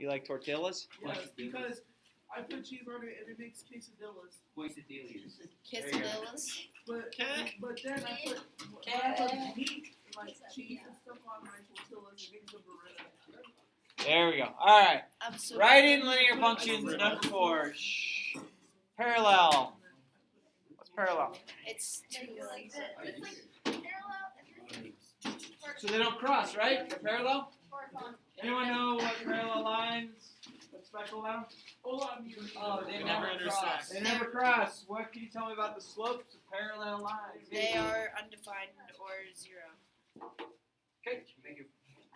You like tortillas? Yes, because I put cheese on it and it makes quesadillas. Quesadillas. But then I put meat like cheese and stuff on my tortillas and makes them burrito. There we go. All right. Absolutely. Writing linear functions number 4. Shh. Parallel. What's parallel? It's two lines. So they don't cross, right? They're parallel? Anyone know what parallel lines? What's special about them? Oh, they never cross. They never cross. What can you tell me about the slopes of parallel lines? They are undefined or 0. Okay, thank you.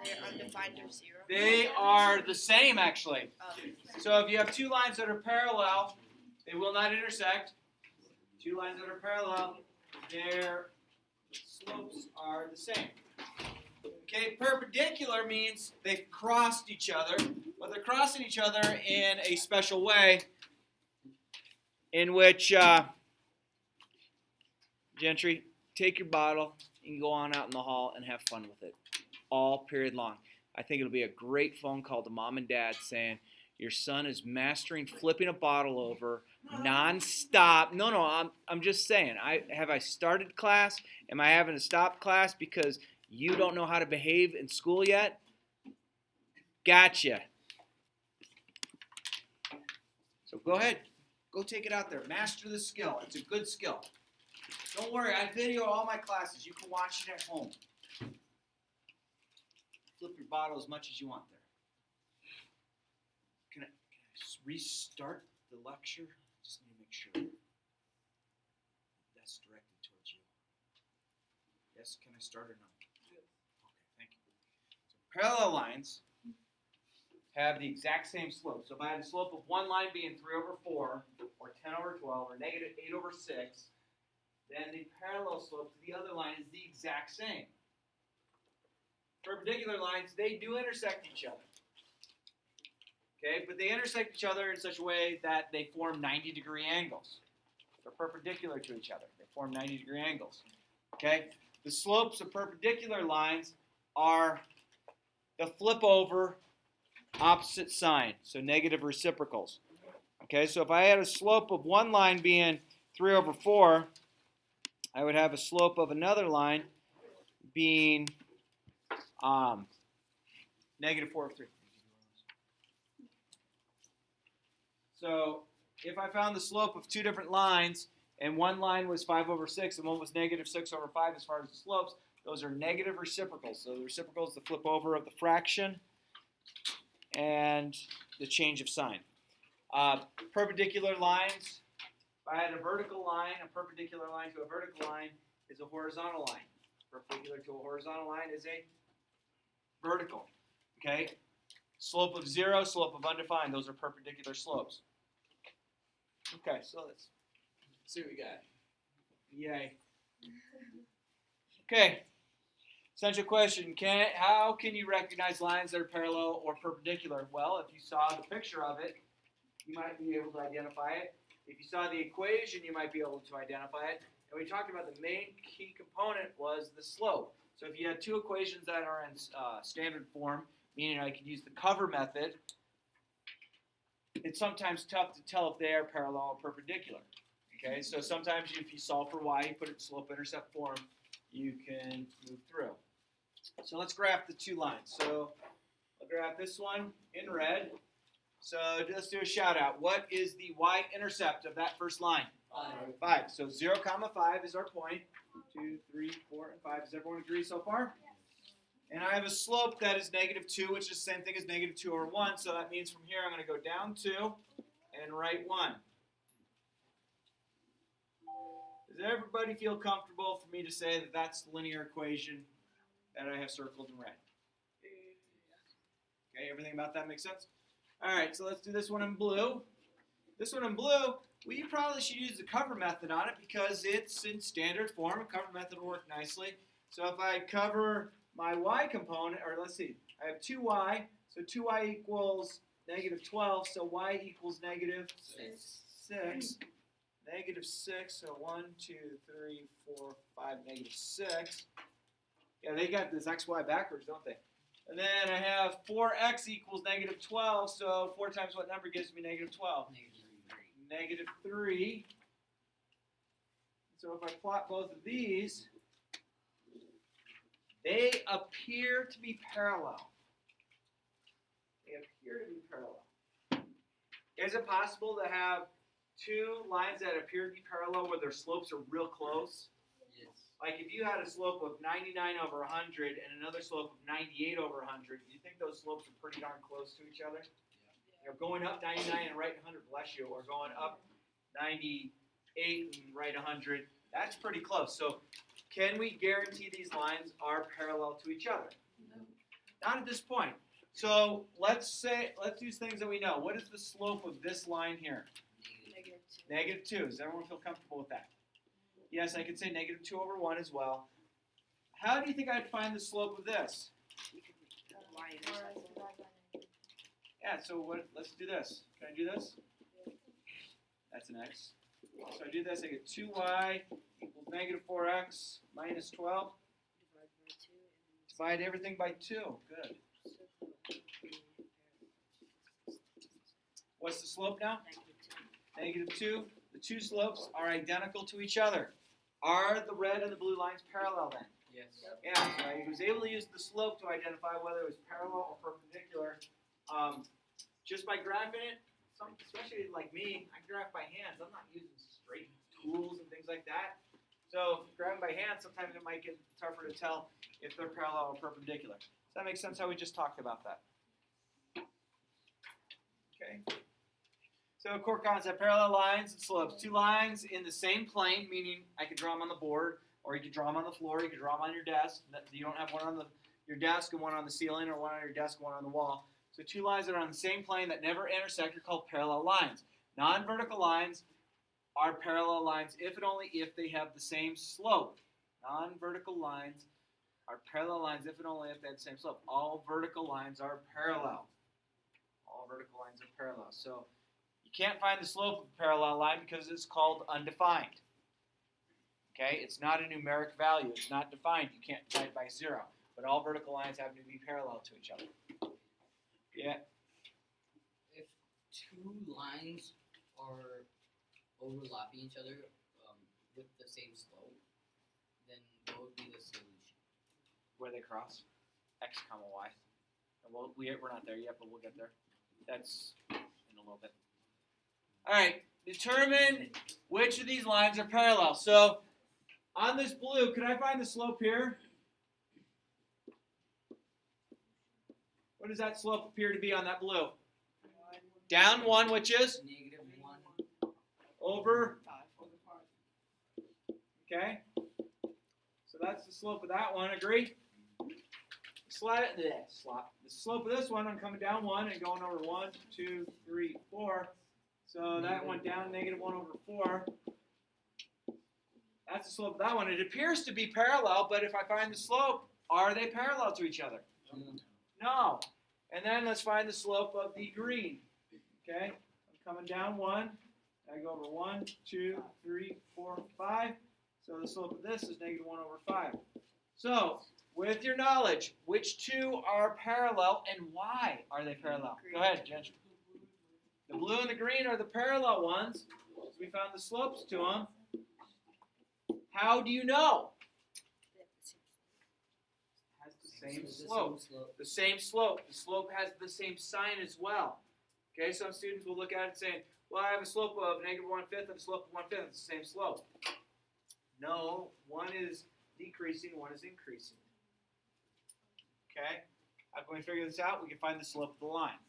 They are undefined or 0. They are the same, actually. Oh. So if you have two lines that are parallel, they will not intersect. Two lines that are parallel, their slopes are the same. Okay, perpendicular means they've crossed each other, but they're crossing each other in a special way in which, Gentry, take your bottle and go on out in the hall and have fun with it all period long. I think it'll be a great phone call to mom and dad saying, your son is mastering flipping a bottle over non-stop. No, I'm just saying. Have I started class? Am I having to stop class because you don't know how to behave in school yet? Gotcha. So go ahead. Go take it out there. Master the skill. It's a good skill. Don't worry. I video all my classes. You can watch it at home. Flip your bottle as much as you want there. Can I just restart the lecture? Just need to make sure that's directed towards you. Yes, can I start or no? Okay, thank you. So parallel lines have the exact same slope. So if I had the slope of one line being 3 over 4, or 10 over 12, or negative 8 over 6, then the parallel slope to the other line is the exact same. Perpendicular lines, they do intersect each other. Okay, but they intersect each other in such a way that they form 90-degree angles. They're perpendicular to each other. They form 90-degree angles. Okay, the slopes of perpendicular lines are the flip over opposite sign, so negative reciprocals. Okay, so if I had a slope of one line being 3 over 4, I would have a slope of another line being negative 4 over 3. So if I found the slope of two different lines, and one line was 5 over 6, and one was negative 6 over 5 as far as the slopes, those are negative reciprocals. So the reciprocal is the flip over of the fraction and the change of sign. Perpendicular lines, if I had a vertical line, a perpendicular line to a vertical line is a horizontal line. Perpendicular to a horizontal line is a vertical. Okay? Slope of 0, slope of undefined, those are perpendicular slopes. Okay, so let's see what we got. Yay. Okay. Essential question. How can you recognize lines that are parallel or perpendicular? Well, if you saw the picture of it, you might be able to identify it. If you saw the equation, you might be able to identify it. And we talked about the main key component was the slope. So if you had two equations that are in standard form, meaning I could use the cover method, it's sometimes tough to tell if they are parallel or perpendicular. Okay, so sometimes if you solve for y, you put it in slope-intercept form, you can move through. So let's graph the two lines. So I'll graph this one in red. So let's do a shout out. What is the y-intercept of that first line? 5. So 0, 5 is our point. 2, 3, 4, and 5. Does everyone agree so far? And I have a slope that is negative 2, which is the same thing as negative 2 over 1. So that means from here I'm going to go down 2 and right 1. Does everybody feel comfortable for me to say that that's the linear equation that I have circled in red? Okay, everything about that makes sense? All right, so let's do this one in blue. This one in blue, well, you probably should use the cover method on it because it's in standard form. A cover method will work nicely. So if I cover my y component, or let's see, I have 2y, so 2y equals negative 12, so y equals negative 6. Negative 6, so 1, 2, 3, 4, 5, negative 6. Yeah, they got this xy backwards, don't they? And then I have 4x equals negative 12, so 4 times what number gives me negative 12? Negative 3. So if I plot both of these, they appear to be parallel. They appear to be parallel. Is it possible to have two lines that appear to be parallel where their slopes are real close? Yes. Like if you had a slope of 99 over 100 and another slope of 98 over 100, do you think those slopes are pretty darn close to each other? You know, going up 99 and right 100, bless you, or going up 98 and right 100, that's pretty close. So can we guarantee these lines are parallel to each other? No. Not at this point. So let's use things that we know. What is the slope of this line here? Negative 2. Negative 2. Does everyone feel comfortable with that? Yes, I could say negative 2 over 1 as well. How do you think I'd find the slope of this? Yeah, so let's do this. Can I do this? That's an x. So I do this, I get 2y equals negative 4x minus 12. Divide everything by 2. Good. What's the slope now? Negative 2. The two slopes are identical to each other. Are the red and the blue lines parallel then? Yes. Yeah, so I was able to use the slope to identify whether it was parallel or perpendicular. Just by graphing it, especially like me, I graph by hand. I'm not using straight tools and things like that. So graphing by hand, sometimes it might get tougher to tell if they're parallel or perpendicular. Does that make sense how we just talked about that? Okay. So core concept, parallel lines and slopes. Two lines in the same plane, meaning I could draw them on the board, or you could draw them on the floor, you could draw them on your desk. You don't have one on your desk and one on the ceiling, or one on your desk and one on the wall. So two lines that are on the same plane that never intersect are called parallel lines. Non-vertical lines are parallel lines if and only if they have the same slope. Non-vertical lines are parallel lines if and only if they have the same slope. All vertical lines are parallel. All vertical lines are parallel. So you can't find the slope of a parallel line because it's called undefined. Okay, it's not a numeric value. It's not defined. You can't divide by 0. But all vertical lines have to be parallel to each other. Yeah. If two lines are overlapping each other with the same slope, then what would be the solution? Where they cross, x comma y. And we're not there yet, but we'll get there. That's in a little bit. All right, determine which of these lines are parallel. So on this blue, could I find the slope here? What does that slope appear to be on that blue? Down 1, which is? -1. Over? Okay. So that's the slope of that one, agree? The slope of this one, I'm coming down 1 and going over 1, 2, 3, 4. So that went down -1 over 4. That's the slope of that one. It appears to be parallel, but if I find the slope, are they parallel to each other? No. And then let's find the slope of the green. Okay? I'm coming down 1. I go over 1, 2, 3, 4, 5. So the slope of this is -1 over 5. So, with your knowledge, which two are parallel and why are they parallel? Go ahead, Jen. The blue and the green are the parallel ones. So we found the slopes to them. How do you know? Has the same slope. The same slope. The slope has the same sign as well. Okay, some students will look at it and say, well, I have a slope of -1/5 and a slope of 1/5. It's the same slope. No, one is decreasing, one is increasing. Okay? How can we figure this out? We can find the slope of the line.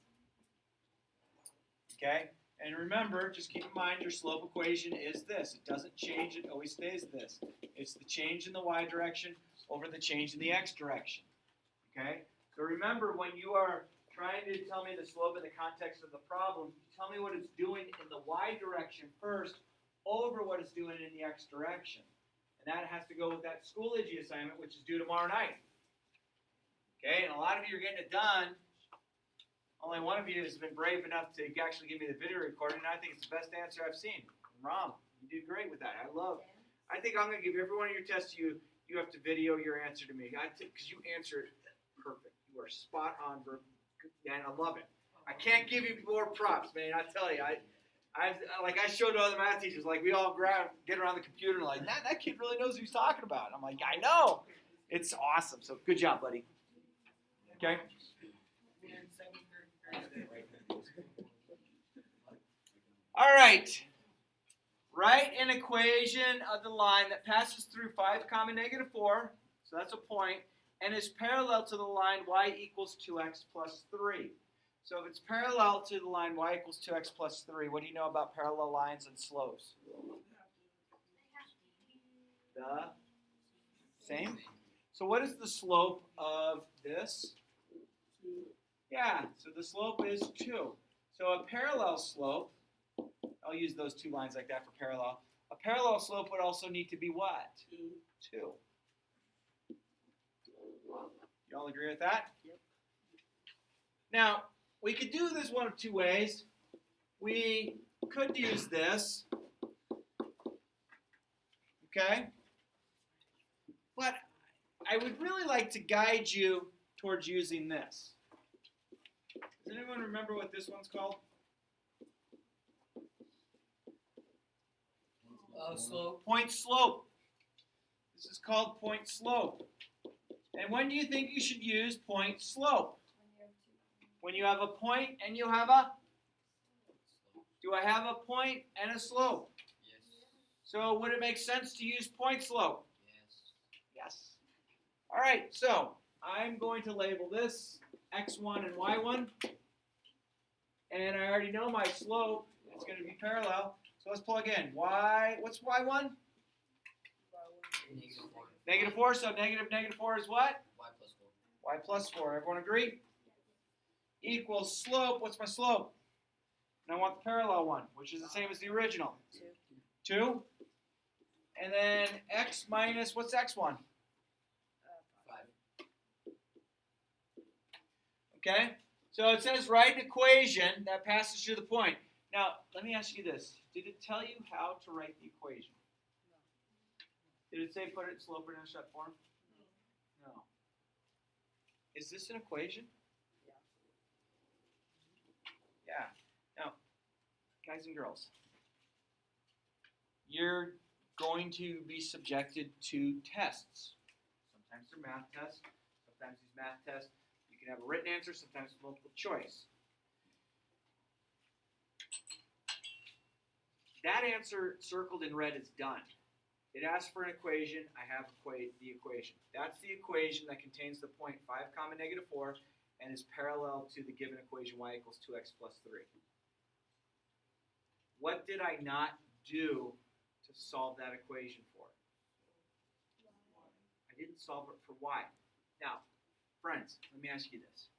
Okay? And remember, just keep in mind your slope equation is this. It doesn't change, it always stays this. It's the change in the y direction over the change in the x direction. Okay? So remember, when you are trying to tell me the slope in the context of the problem, tell me what it's doing in the y direction first over what it's doing in the x direction. And that has to go with that Schoology assignment, which is due tomorrow night. Okay, and a lot of you are getting it done. Only one of you has been brave enough to actually give me the video recording, and I think it's the best answer I've seen. Ram, you did great with that. I think I'm going to give every one of your tests you have to video your answer to me. Because you answered perfect. You are were spot on, man. I love it. I can't give you more props, man. I tell you, I showed to other math teachers, like we all get around the computer and like, that kid really knows what he's talking about. I'm like, I know. It's awesome. So good job, buddy. Okay. All right. Write an equation of the line that passes through 5 comma negative 4, so that's a point, and is parallel to the line y equals 2x plus 3. So if it's parallel to the line y equals 2x plus 3, what do you know about parallel lines and slopes? The same? So what is the slope of this? Yeah, so the slope is 2. So a parallel slope, I'll use those 2 lines like that for parallel. A parallel slope would also need to be what? 2. You all agree with that? Yep. Now, we could do this one of 2 ways. We could use this. Okay? But I would really like to guide you towards using this. Does anyone remember what this one's called? Slope. Point slope. This is called point slope. And when do you think you should use point slope? When you have a point and you have a? Do I have a point and a slope? Yes. So would it make sense to use point slope? Yes. Yes. All right, so I'm going to label this x1 and y1. And I already know my slope. It's going to be parallel. So let's plug in. What's y1? Negative 4. -4. So negative 4 is what? Y plus 4. Y plus 4. Everyone agree? Equals slope. What's my slope? And I want the parallel one, which is the same as the original. 2. And then x minus, what's x1? 5. Okay? So it says write an equation that passes through the point. Now, let me ask you this. Did it tell you how to write the equation? Did it say put it in slope or intercept form? No. Is this an equation? Yeah. Now, guys and girls, you're going to be subjected to tests. Sometimes they're math tests. Sometimes these math tests, you can have a written answer, sometimes multiple choice. That answer circled in red is done. It asks for an equation. I have the equation. That's the equation that contains the point 5 comma negative 4 and is parallel to the given equation y equals 2x plus 3. What did I not do to solve that equation for? I didn't solve it for y. Now, friends, let me ask you this.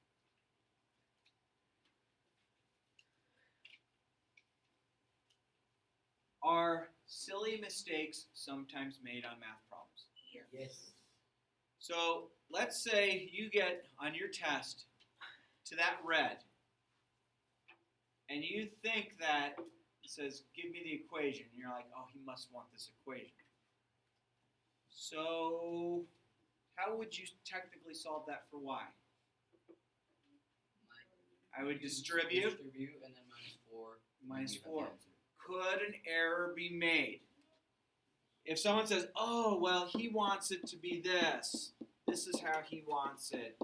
Are silly mistakes sometimes made on math problems? Yes. So let's say you get on your test to that red, and you think that it says, give me the equation. And you're like, oh, he must want this equation. So how would you technically solve that for y? I would distribute And then minus 4. minus You have the 4. answer. Could an error be made? If someone says, oh, well, he wants it to be this. This is how he wants it.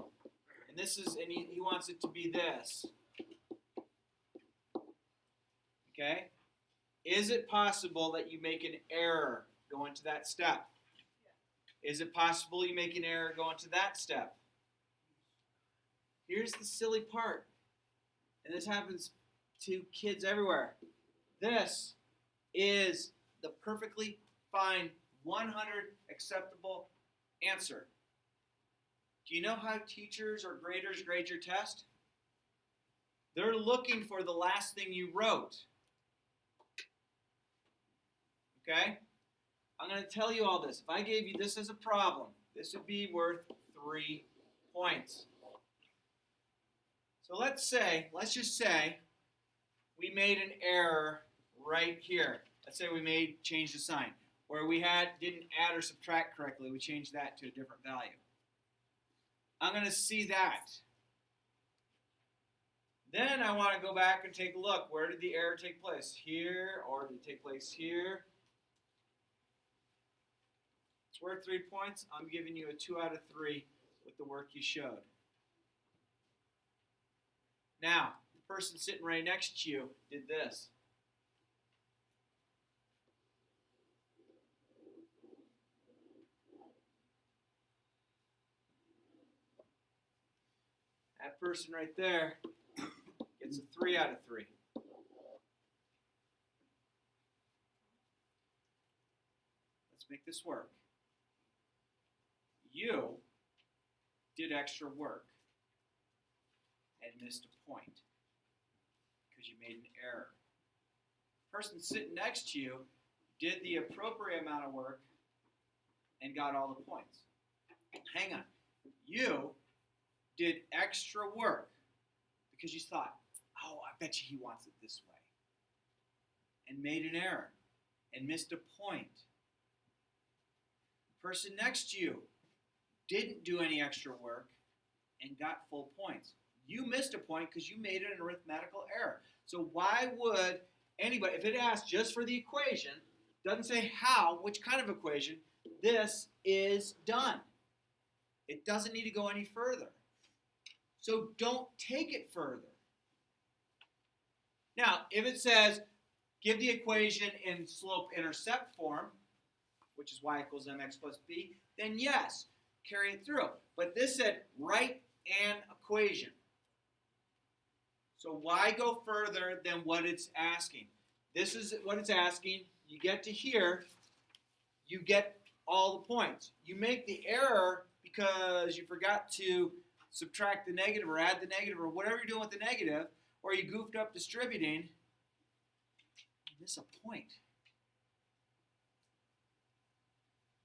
And he wants it to be this. Okay? Is it possible that you make an error going to that step? Is it possible you make an error going to that step? Here's the silly part. And this happens to kids everywhere. This is the perfectly fine 100 acceptable answer. Do you know how teachers or graders grade your test? They're looking for the last thing you wrote. Okay? I'm going to tell you all this. If I gave you this as a problem, this would be worth 3 points. So let's just say we made an error right here. Let's say we changed the sign. Where we didn't add or subtract correctly, we changed that to a different value. I'm going to see that. Then I want to go back and take a look. Where did the error take place? Here, or did it take place here? It's worth 3 points. I'm giving you a 2 out of 3 with the work you showed. Now, the person sitting right next to you did this. That person right there gets a 3 out of 3. Let's make this work. You did extra work and missed a point because you made an error. The person sitting next to you did the appropriate amount of work and got all the points. Hang on. You did extra work because you thought, oh, I bet you he wants it this way, and made an error and missed a point. The person next to you didn't do any extra work and got full points. You missed a point because you made an arithmetical error. So why would anybody, if it asks just for the equation, doesn't say how, which kind of equation, this is done. It doesn't need to go any further. So don't take it further. Now, if it says, give the equation in slope-intercept form, which is y equals mx plus b, then yes, carry it through. But this said, write an equation. So why go further than what it's asking? This is what it's asking. You get to here, you get all the points. You make the error because you forgot to subtract the negative or add the negative or whatever you're doing with the negative, or you goofed up distributing, you miss a point.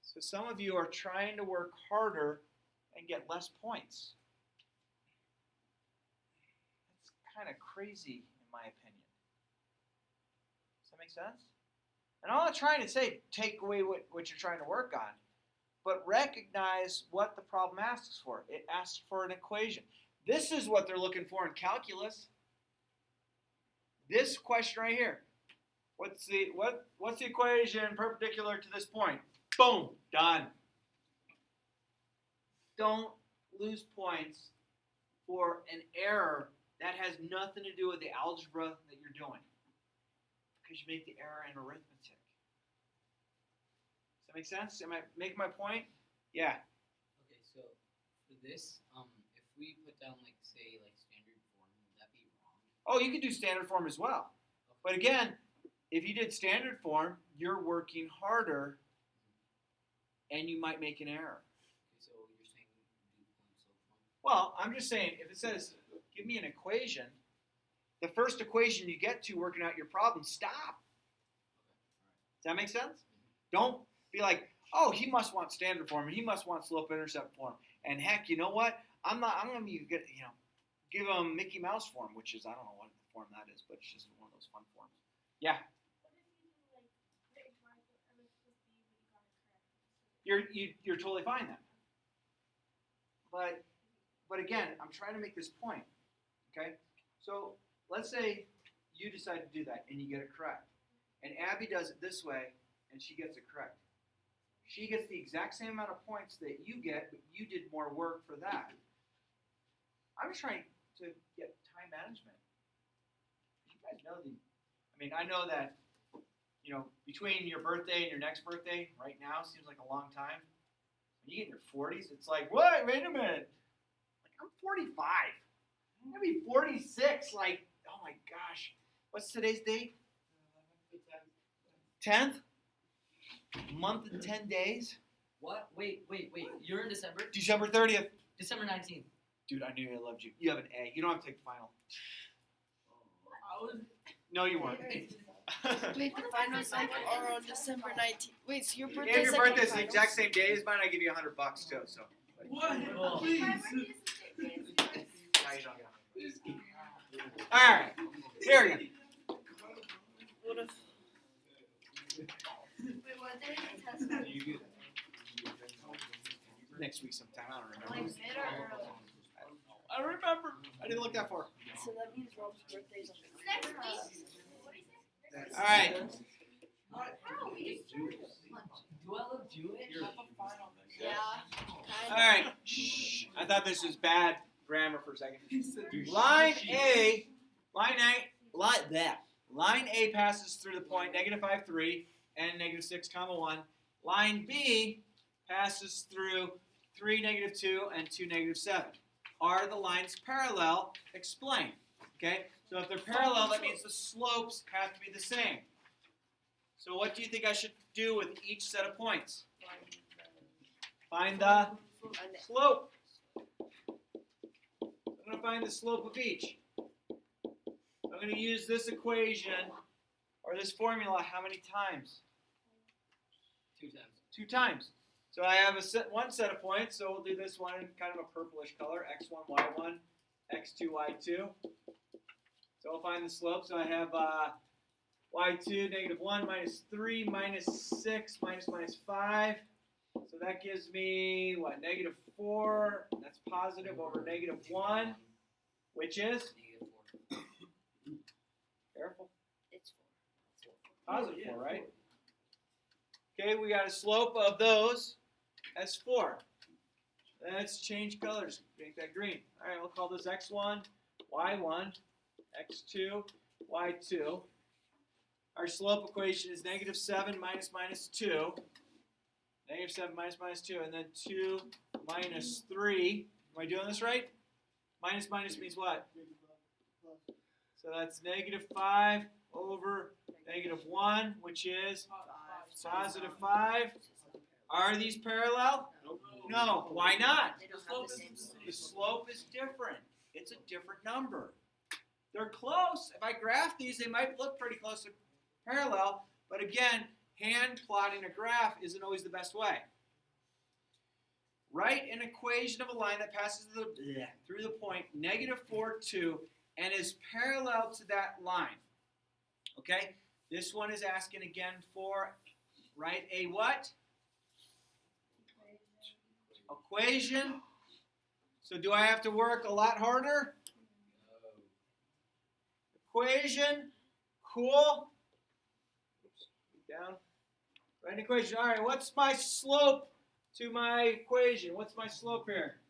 So some of you are trying to work harder and get less points. That's kind of crazy in my opinion. Does that make sense? And I'm not trying to say take away what you're trying to work on, but recognize what the problem asks for. It asks for an equation. This is what they're looking for in calculus. This question right here. What's the equation perpendicular to this point? Boom, done. Don't lose points for an error that has nothing to do with the algebra that you're doing, because you make the error in arithmetic. Does that make sense? Am I making my point? Yeah. Okay, so for this, if we put down like say like standard form, would that be wrong? Oh, you could do standard form as well. But again, if you did standard form, you're working harder and you might make an error. Okay, so you're saying do point slope form? Well, I'm just saying, if it says, give me an equation, the first equation you get to working out your problem, stop. Does that make sense? Don't be like, oh, he must want standard form, and he must want slope-intercept form. And heck, you know what? I'm going to be, give him Mickey Mouse form, which is, I don't know what form that is, but it's just one of those fun forms. Yeah. You're totally fine then. But again, I'm trying to make this point. Okay? So let's say you decide to do that and you get it correct. And Abby does it this way and she gets it correct. She gets the exact same amount of points that you get, but you did more work for that. I'm just trying to get time management. You guys know I know that, between your birthday and your next birthday, right now seems like a long time. When you get in your 40s, it's like, what? Wait a minute. Like, I'm 45. I'm going to be 46. Like, oh my gosh. What's today's date? 10th? Month and 10 days? What? Wait. You're in December? December 30th. December 19th. Dude, I knew I loved you. You have an A. You don't have to take the final. No, you weren't. Wait, the finals are on December 19th. Wait, so your birthday? If your birthday's the exact same day as mine, I give you $100 too. So. What? Oh. Please. Now you don't get $100. All right. Here we go. What if? Wait, what day is the test? Next week sometime. I don't remember. Like mid or early? I don't remember. I didn't look that far. So that means Rob's birthday's on Next the week. All right. Do I look Jewish? Yeah. All right. Shh. I thought this was bad grammar for a second. He said, Line A passes through the point -5, 3, and -6, 1. Line B passes through 3, -2, and 2, -7. Are the lines parallel? Explain. Okay? So if they're parallel, that means the slopes have to be the same. So what do you think I should do with each set of points? Find the slope. I'm going to find the slope of each. I'm going to use this equation or this formula how many times? 2 times. 2 times. So I have one set of points, so we'll do this one in kind of a purplish color, x1, y1, x2, y2. So I'll find the slope. So I have y2, -1, -3, -6, -5. So that gives me, what, -4. That's positive over -1, which is, -4. careful, It's 4. positive 4, right? Okay, we got a slope of those as 4. Let's change colors, make that green. All right, we'll call this x1, y1, x2, y2. Our slope equation is -7 minus 2. -7 minus 2, and then 2 minus 3. Am I doing this right? Minus means what? So that's -5 over -1, which is positive 5. Are these parallel? No. Why not? They don't have the same slope. The slope is different. It's a different number. They're close. If I graph these, they might look pretty close to parallel, but again, hand plotting a graph isn't always the best way. Write an equation of a line that passes through the point -4, 2 and is parallel to that line. Okay? This one is asking again for, write a what? Equation. So do I have to work a lot harder? Equation. Cool. Oops, down. Write an equation. All right, what's my slope to my equation? What's my slope here?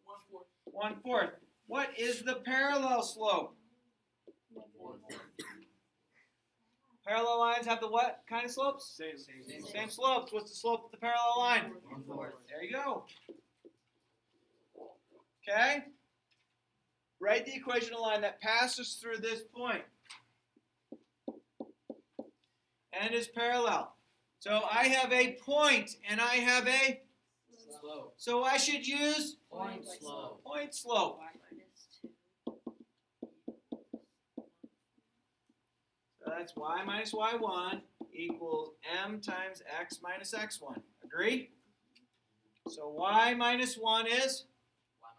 1/4. 1/4. What is the parallel slope? Parallel lines have the what kind of slopes? Same slopes. What's the slope of the parallel line? 1/4. There you go. Okay? Write the equation of a line that passes through this point and is parallel. So I have a point and I have a, Slope. so I should use Point slope. point slope. Y minus 2. So that's y minus y1 equals m times x minus x1. Agree? So y minus 1 is,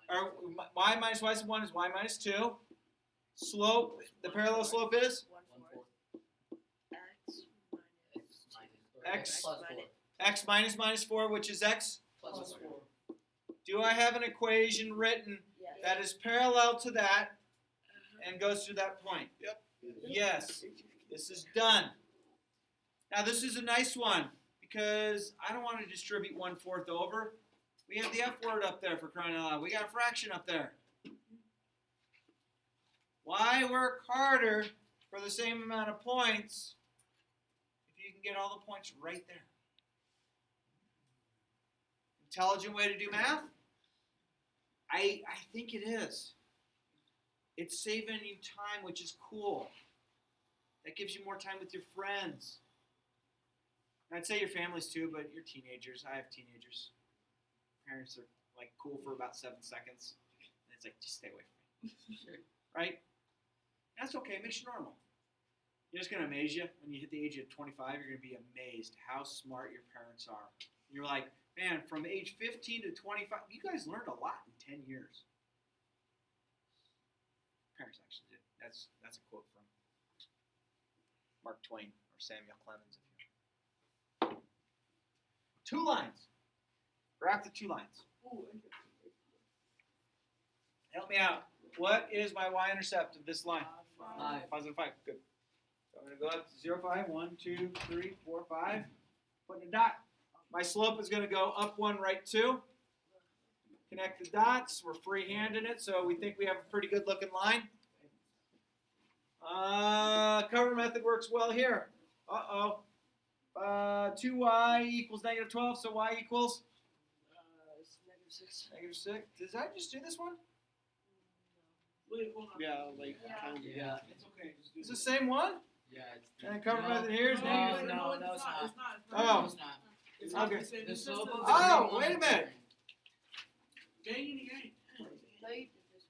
or y minus y1 is y minus 2. Slope, the parallel slope is 1/4. X X plus 4. x minus 4, which is x. Plus 4. Do I have an equation written Yes. that is parallel to that and goes through that point? Yep. Yes. This is done. Now this is a nice one because I don't want to distribute 1/4 over. We have the F word up there for crying out loud. We got a fraction up there. Why work harder for the same amount of points if you can get all the points right there? Intelligent way to do math? I think it is. It's saving you time, which is cool. That gives you more time with your friends. And I'd say your families too, but your teenagers. I have teenagers. Parents are like cool for about 7 seconds. And it's like, just stay away from me. Right? That's okay. It makes you normal. You're just going to amaze you. When you hit the age of 25, you're going to be amazed how smart your parents are. You're like, man, from age 15 to 25, you guys learned a lot in 10 years. Parents actually did. That's a quote from Mark Twain or Samuel Clemens. If you 2 lines. Graph the 2 lines. Ooh, Help me out. what is my y-intercept of this line? 5. Positive 5. Good. So I'm going to go up to 0, 5, 1, 2, 3, 4, 5. Put in a dot. My slope is going to go up 1, right 2. Connect the dots. We're freehanding it, so we think we have a pretty good looking line. Cover method works well here. Uh-oh. 2y equals negative 12, so y equals? Negative 6. Did I just do this one? Wait, hold on. Yeah, like Yeah. It's okay. Just do It's the same one? Yeah, it's And cover no, method here is No, negative. no, no, it's it's not. not. It's not. It's Oh. not. No, it's not. It's not Okay. the same. The It's just slope of a- the Oh, green one wait a is minute. different. Dang it again. No, you did this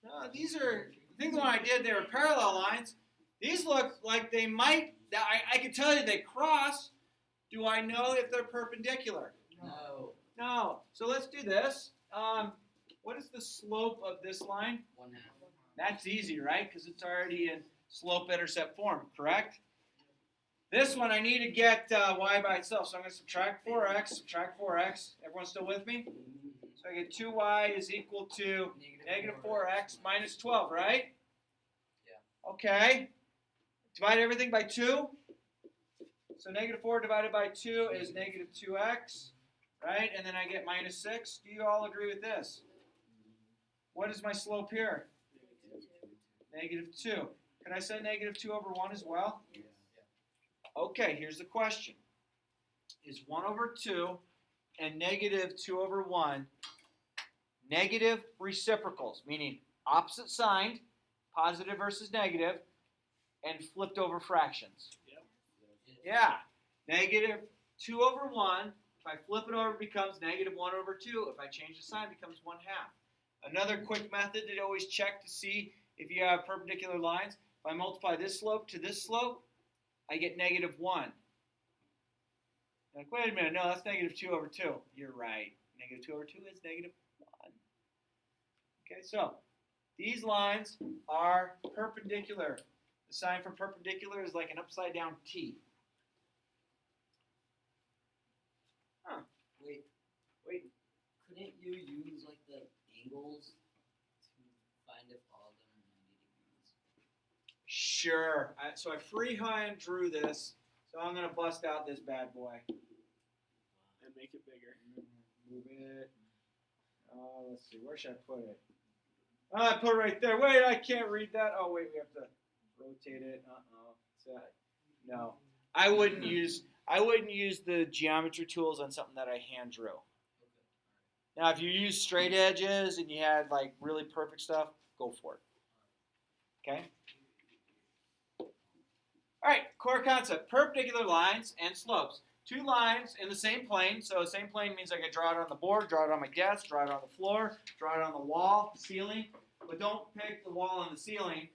one. No, these are, I think the one I did, they were parallel lines. These look like they might, I can tell you they cross. Do I know if they're perpendicular? No. No. So let's do this. What is the slope of this line? 1/2. That's easy, right? Because it's already in slope-intercept form, correct? This one I need to get y by itself. So I'm going to subtract 4x, subtract 4x. Everyone still with me? So I get 2y is equal to negative 4x minus 12, right? Yeah. Okay. Divide everything by 2. So negative 4 divided by 2 is negative 2x, right? And then I get minus 6. Do you all agree with this? What is my slope here? Negative 2. Can I say negative 2 over 1 as well? Okay, here's the question. Is 1 over 2 and negative 2 over 1 negative reciprocals, meaning opposite signed, positive versus negative, and flipped over fractions? Yeah. Negative 2 over 1, if I flip it over, it becomes negative 1 over 2. If I change the sign, it becomes 1/2. Another quick method to always check to see if you have perpendicular lines. If I multiply this slope to this slope, I get negative 1. Like, wait a minute, no, that's negative 2 over 2. You're right. Negative 2 over 2 is negative 1. Okay, so these lines are perpendicular. The sign for perpendicular is like an upside down T. Huh. Wait, couldn't you use like the angles to find if all of them are 90 degrees? Sure. So I freehand drew this, so I'm going to bust out this bad boy. and make it bigger. Move it. Let's see. Where should I put it? I put it right there. Wait, I can't read that. Oh, wait, we have to rotate it. No. I wouldn't use the geometry tools on something that I hand drew. Now, if you use straight edges and you had like really perfect stuff, go for it. Okay? All right, core concept. Perpendicular lines and slopes. Two lines in the same plane. So same plane means I can draw it on the board, draw it on my desk, draw it on the floor, draw it on the wall, ceiling. But don't pick the wall and the ceiling.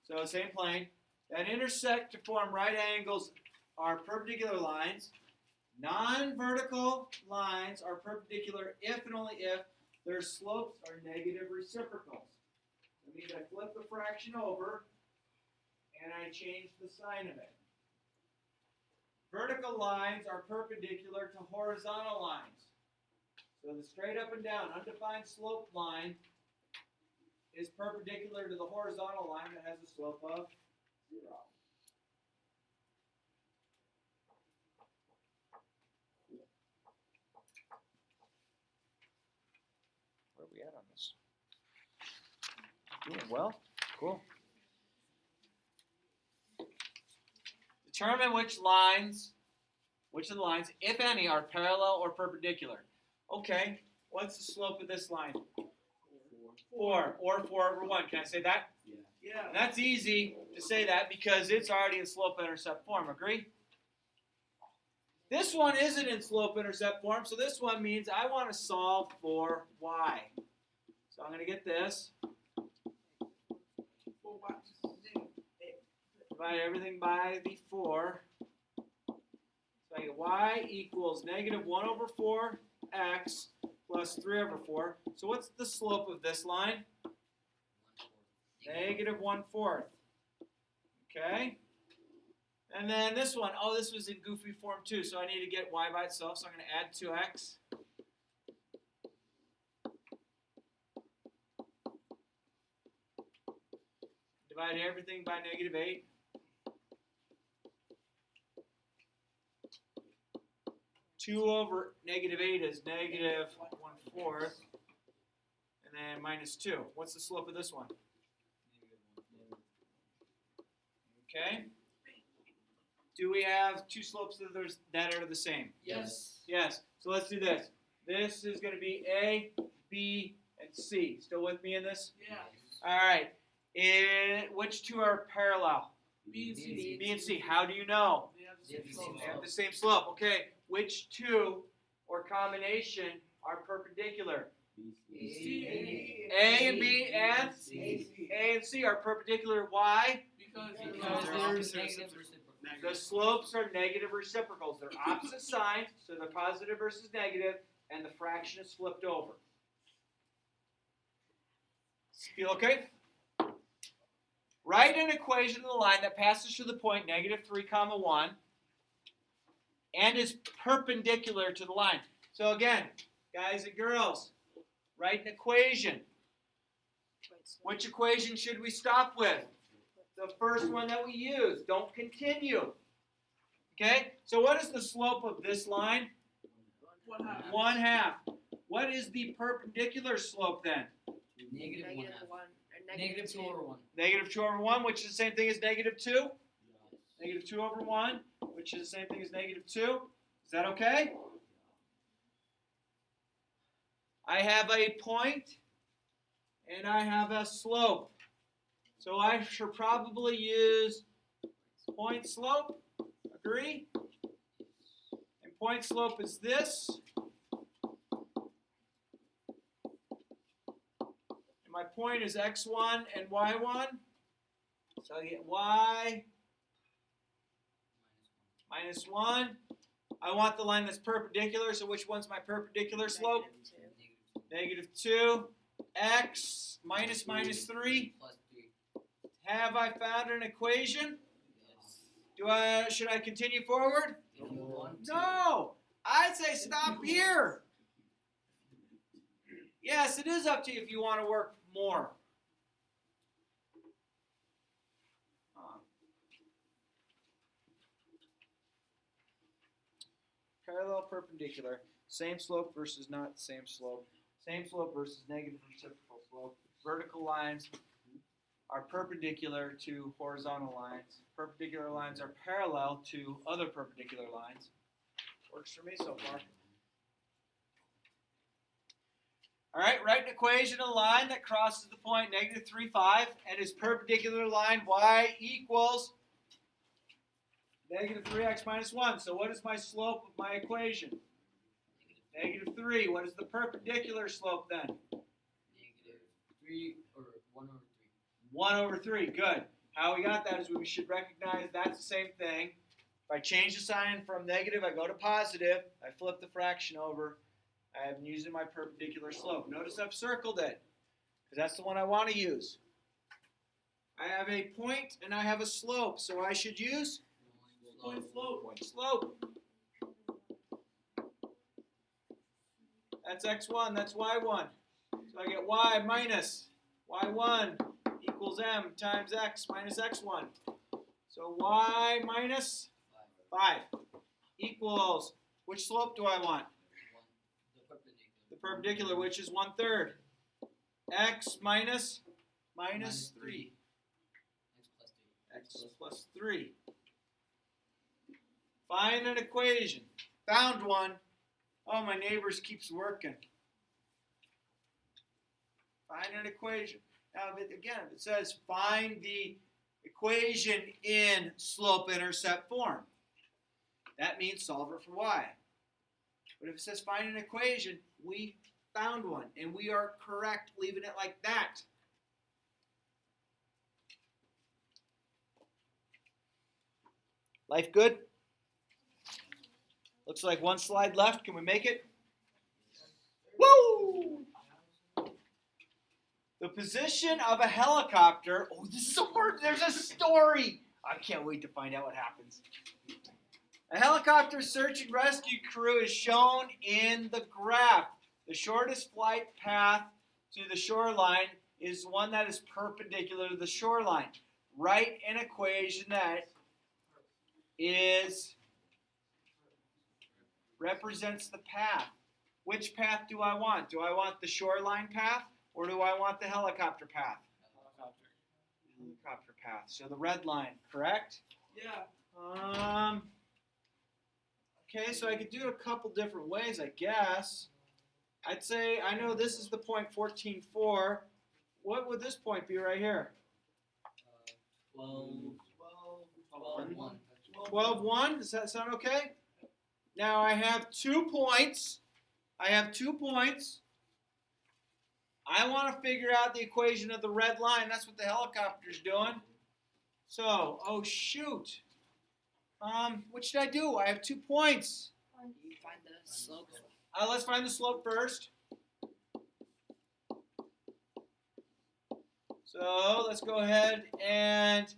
So same plane. That intersect to form right angles are perpendicular lines. Non-vertical lines are perpendicular if and only if their slopes are negative reciprocals. That means I flip the fraction over and I change the sign of it. Vertical lines are perpendicular to horizontal lines. So the straight up and down undefined slope line is perpendicular to the horizontal line that has a slope of 0. Where are we at on this? Doing well. Cool. Determine which of the lines, if any, are parallel or perpendicular. Okay, what's the slope of this line? 4, or 4 over 1. Can I say that? Yeah. And that's easy to say that because it's already in slope-intercept form. Agree? This one isn't in slope-intercept form, so this one means I want to solve for y. So I'm going to get this. Well, why- Divide everything by the 4. So I get y equals negative 1 over 4x plus 3 over 4. So what's the slope of this line? 1/4. Negative 1/4. Okay? And then this one, oh, this was in goofy form too, so I need to get y by itself, so I'm going to add 2x. Divide everything by -8. Two over -8 is -1/4. And then -2. What's the slope of this one? Okay. Do we have two slopes that are the same? Yes. Yes. So let's do this. This is going to be A, B, and C. Still with me in this? Yeah. All right. Which two are parallel? B and C. B and C. How do you know? They have the They have same the slope. same They have the same slope. Okay. Which two or combination are perpendicular? C. A and B and C. A and C are perpendicular. Why? Because Because they're they're opposite. negative reciprocal. The slopes are negative reciprocals. They're opposite signs, so they're positive versus negative, and the fraction is flipped over. Feel okay? Write an equation of the line that passes through the point -3, 1, and is perpendicular to the line. So again, guys and girls, write an equation. Which equation should we stop with? The first one that we use. Don't continue. Okay? So what is the slope of this line? 1/2. 1/2. What is the perpendicular slope then? Negative Negative 1/2. 1 or Negative 2 over 1. -2/1, which is the same thing as -2. -2/1, which is the same thing as -2. Is that okay? I have a point and I have a slope. So I should probably use point slope. Agree? And point slope is this. And my point is x1 and y1. So I get y -1. I want the line that's perpendicular, so which one's my perpendicular slope? -2. X minus -3. Plus 3. Have I found an equation? Yes. Should I continue forward? If you want to. No! I'd say stop here. Yes, it is up to you if you want to work more. Parallel, perpendicular, same slope versus not same slope, same slope versus negative reciprocal slope. Vertical lines are perpendicular to horizontal lines. Perpendicular lines are parallel to other perpendicular lines. Works for me so far. All right, write an equation of a line that crosses the point -3, 5 and is perpendicular to the line y equals -3x minus 1. So what is my slope of my equation? -3. What is the perpendicular slope then? Negative 3 or 1 over 3. 1/3. Good. How we got that is we should recognize that's the same thing. If I change the sign from negative, I go to positive. I flip the fraction over. I'm using my perpendicular slope. Notice I've circled it because that's the one I want to use. I have a point and I have a slope, so I should use Point slope. point slope. That's x1, that's y1. So I get y minus y1 equals m times x minus x1. So y minus 5 equals, which slope do I want? The perpendicular, which is 1/3. X minus 3. X plus 3. Find an equation. Found one. Oh, my neighbors keeps working. Find an equation. Now, if it says find the equation in slope-intercept form, that means solve it for y. But if it says find an equation, we found one, and we are correct leaving it like that. Life good? Looks like one slide left. Can we make it? Woo! The position of a helicopter. Oh, this is there's a story. I can't wait to find out what happens. A helicopter search and rescue crew is shown in the graph. The shortest flight path to the shoreline is one that is perpendicular to the shoreline. Write an equation that represents the path. Which path do I want? Do I want the shoreline path or do I want the helicopter path? Helicopter path. So the red line, correct? Yeah. Okay, so I could do it a couple different ways, I guess. I'd say, I know this is the point 14.4. What would this point be right here? 12.1. 12.1? Does that sound okay? Now I have 2 points. I want to figure out the equation of the red line. That's what the helicopter's doing. So, oh shoot. What should I do? I have 2 points. You find the slope. Let's find the slope first. So let's go ahead and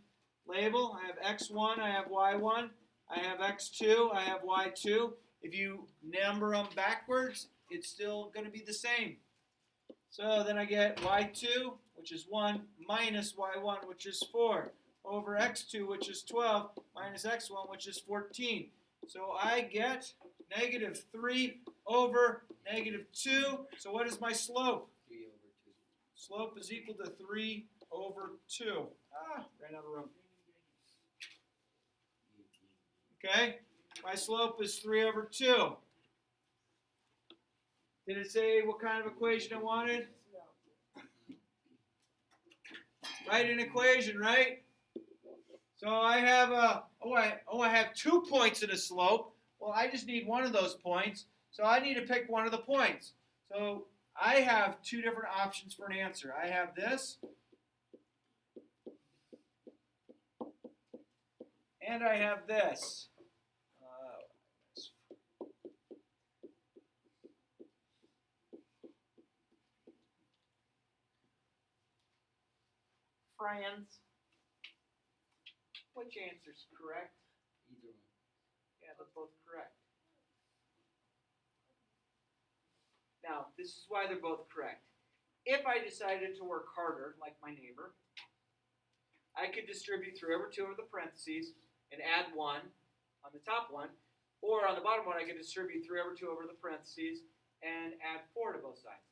label. I have x1, I have y1, I have x2, I have y2. If you number them backwards, it's still going to be the same. So then I get y2, which is 1, minus y1, which is 4, over x2, which is 12, minus x1, which is 14. So I get negative 3 over negative 2. So what is my slope? 3 over 2. Slope is equal to 3 over 2. Ran out of room. Okay, my slope is 3 over 2. Did it say what kind of equation I wanted? Write an equation, right? So I have I have 2 points in a slope. Well, I just need one of those points. So I need to pick one of the points. So I have 2 different options for an answer. I have this, and I have this. Friends, which answer is correct? Either one. Yeah, they're both correct. Now, this is why they're both correct. If I decided to work harder, like my neighbor, I could distribute 3 over 2 over the parentheses and add 1 on the top one, or on the bottom one, I could distribute 3 over 2 over the parentheses and add 4 to both sides.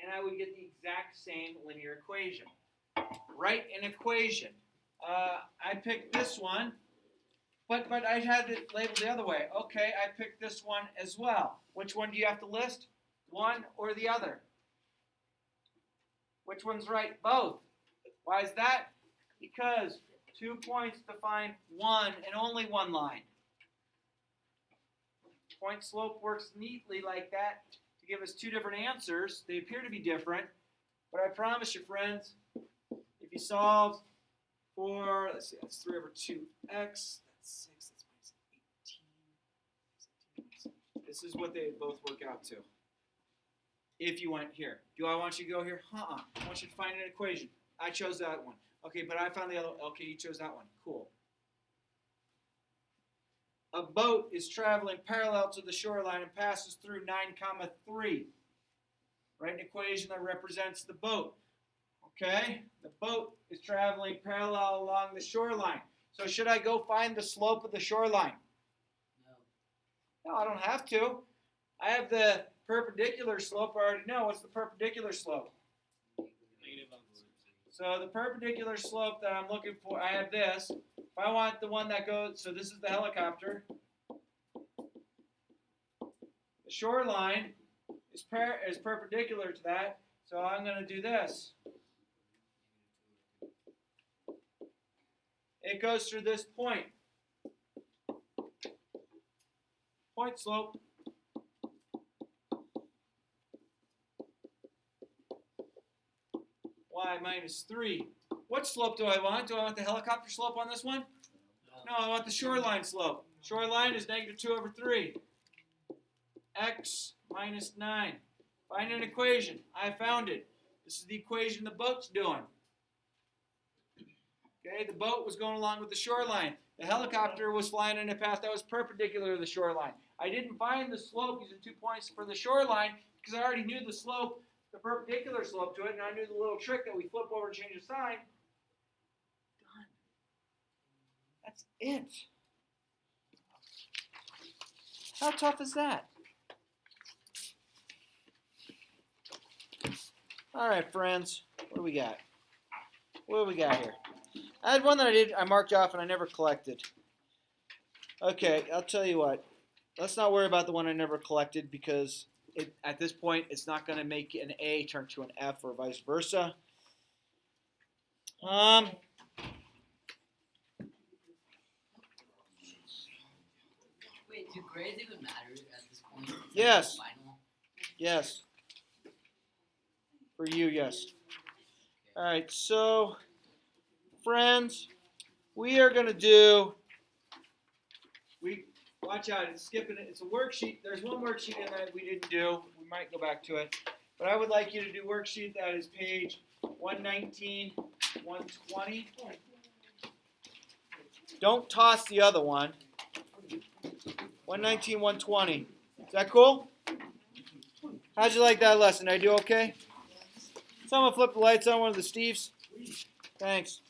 And I would get the exact same linear equation. Write an equation. I picked this one, but I had it labeled the other way. Okay, I picked this one as well. Which one do you have to list? One or the other? Which one's right? Both. Why is that? Because 2 points define one and only one line. Point slope works neatly like that to give us 2 different answers. They appear to be different, but I promise you, friends, if you solve for, let's see, that's 3 over 2x, that's 6, that's minus 18. This is what they both work out to. If you went here. Do I want you to go here? I want you to find an equation. I chose that one. Okay, but I found the other. Okay, you chose that one. Cool. A boat is traveling parallel to the shoreline and passes through 9, 3. Write an equation that represents the boat. Okay, the boat is traveling parallel along the shoreline. So should I go find the slope of the shoreline? No, I don't have to. I have the perpendicular slope. I already know. What's the perpendicular slope? So the perpendicular slope that I'm looking for, I have this. If I want the one that goes, so this is the helicopter. The shoreline is perpendicular to that. So I'm going to do this. It goes through this point. Point slope. Y minus 3. What slope do I want? Do I want the helicopter slope on this one? No, I want the shoreline slope. Shoreline is negative 2 over 3. X minus 9. Find an equation. I found it. This is the equation the boat's doing. Okay, the boat was going along with the shoreline. The helicopter was flying in a path that was perpendicular to the shoreline. I didn't find the slope using 2 points for the shoreline because I already knew the slope the perpendicular slope to it, and I knew the little trick that we flip over and change the sign, done. That's it. How tough is that? All right, friends. What do we got? What do we got here? I had one that I marked off and I never collected. Okay, I'll tell you what. Let's not worry about the one I never collected because at this point it's not going to make an A turn to an F or vice versa. Wait, do grades even matter at this point? Yes. Final? Yes. For you, yes. All right, so friends, we are going to do. Watch out, it's skipping it. It's a worksheet. There's one worksheet in there we didn't do. We might go back to it. But I would like you to do worksheet that is page 119, 120. Don't toss the other one. 119, 120. Is that cool? How'd you like that lesson? Did I do okay? Someone flip the lights on one of the Steves. Thanks.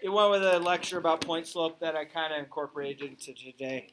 It went with a lecture about point slope that I kind of incorporated into today.